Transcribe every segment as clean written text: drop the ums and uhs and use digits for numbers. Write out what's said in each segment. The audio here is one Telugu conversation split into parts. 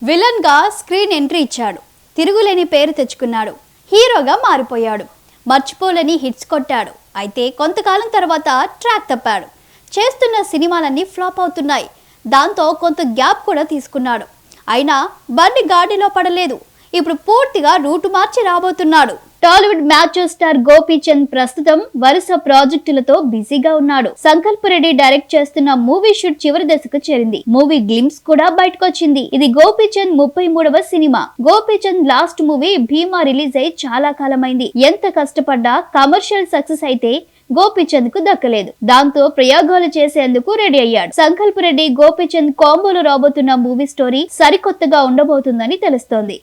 విలన్ గా స్క్రీన్ ఎంట్రీ ఇచ్చాడు. తిరుగులేని పేరు తెచ్చుకున్నాడు. హీరోగా మారిపోయాడు. మర్చిపోలేని హిట్స్ కొట్టాడు. అయితే కొంతకాలం తర్వాత ట్రాక్ తప్పాడు. చేస్తున్న సినిమాలన్నీ ఫ్లాప్ అవుతున్నాయి. దాంతో కొంత గ్యాప్ కూడా తీసుకున్నాడు. అయినా బండి గాడిలో పడలేదు. ఇప్పుడు పూర్తిగా రూటు మార్చి రాబోతున్నాడు. టాలీవుడ్ మ్యాచ్ స్టార్ గోపీచంద్ ప్రస్తుతం వరుస ప్రాజెక్టులతో బిజీగా ఉన్నాడు. సంకల్ప్ రెడ్డి డైరెక్ట్ చేస్తున్న మూవీ షూట్ చివరి దశకు చేరింది. మూవీ గ్లిమ్స్ కూడా బయటకొచ్చింది. ఇది గోపీచంద్ 33వ సినిమా. Gopichand last movie Bheema release అయి చాలా కాలమైంది. ఎంత కష్టపడ్డా కమర్షియల్ సక్సెస్ అయితే గోపీచంద్ కు దక్కలేదు. దాంతో ప్రయోగాలు చేసేందుకు రెడీ అయ్యాడు. సంకల్ప్ రెడ్డి గోపీచంద్ కాంబోలో రాబోతున్న మూవీ స్టోరీ సరికొత్తగా ఉండబోతుందని తెలుస్తోంది.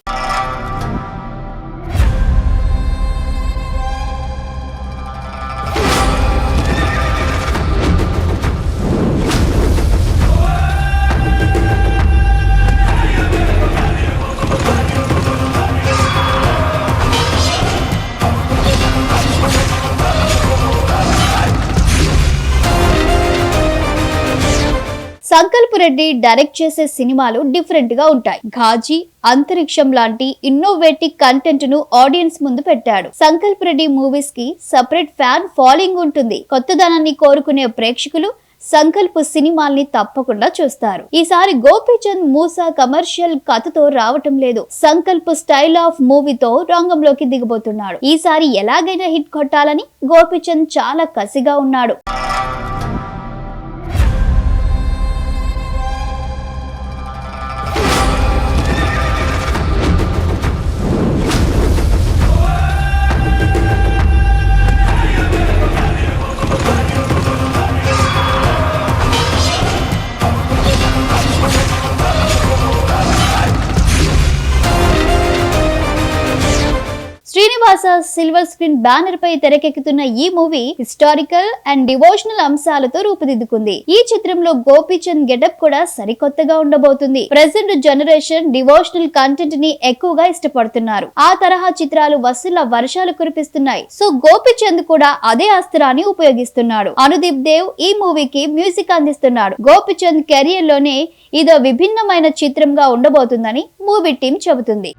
సంకల్ప్ రెడ్డి డైరెక్ట్ చేసే సినిమాలు డిఫరెంట్ గా ఉంటాయి. ఘాజీ, అంతరిక్షం లాంటి ఇన్నోవేటివ్ కంటెంట్ ను ఆడియన్స్ ముందు పెట్టాడు. సంకల్ప్ రెడ్డి మూవీస్ కి సపరేట్ ఫ్యాన్ ఫాలోయింగ్ ఉంటుంది. కొత్తదనాన్ని కోరుకునే ప్రేక్షకులు సంకల్ప్ సినిమాల్ని తప్పకుండా చూస్తారు. ఈసారి గోపీచంద్ మూసా కమర్షియల్ కథతో రావటం లేదు. సంకల్ప్ స్టైల్ ఆఫ్ మూవీతో రంగంలోకి దిగబోతున్నాడు. ఈసారి ఎలాగైనా హిట్ కొట్టాలని గోపీచంద్ చాలా కసిగా ఉన్నాడు. శ్రీనివాస సిల్వర్ స్క్రీన్ బ్యానర్ పై తెరకెక్కుతున్న ఈ మూవీ హిస్టారికల్ అండ్ డివోషనల్ అంశాలతో రూపుదిద్దుకుంది. ఈ చిత్రంలో గోపీచంద్ గెటప్ కూడా సరికొత్తగా ఉండబోతుంది. ప్రెసెంట్ జనరేషన్ డివోషనల్ కంటెంట్ ని ఎక్కువగా ఇష్టపడుతున్నారు. ఆ తరహా చిత్రాలు వసూళ్ల వర్షాలు కురిపిస్తున్నాయి. సో గోపీచంద్ కూడా అదే అస్త్రాన్ని ఉపయోగిస్తున్నాడు. అనుదీప్ దేవ్ ఈ మూవీకి మ్యూజిక్ అందిస్తున్నాడు. గోపీచంద్ కెరియర్ లోనే ఇదో విభిన్నమైన చిత్రంగా ఉండబోతుందని మూవీ టీం చెబుతుంది.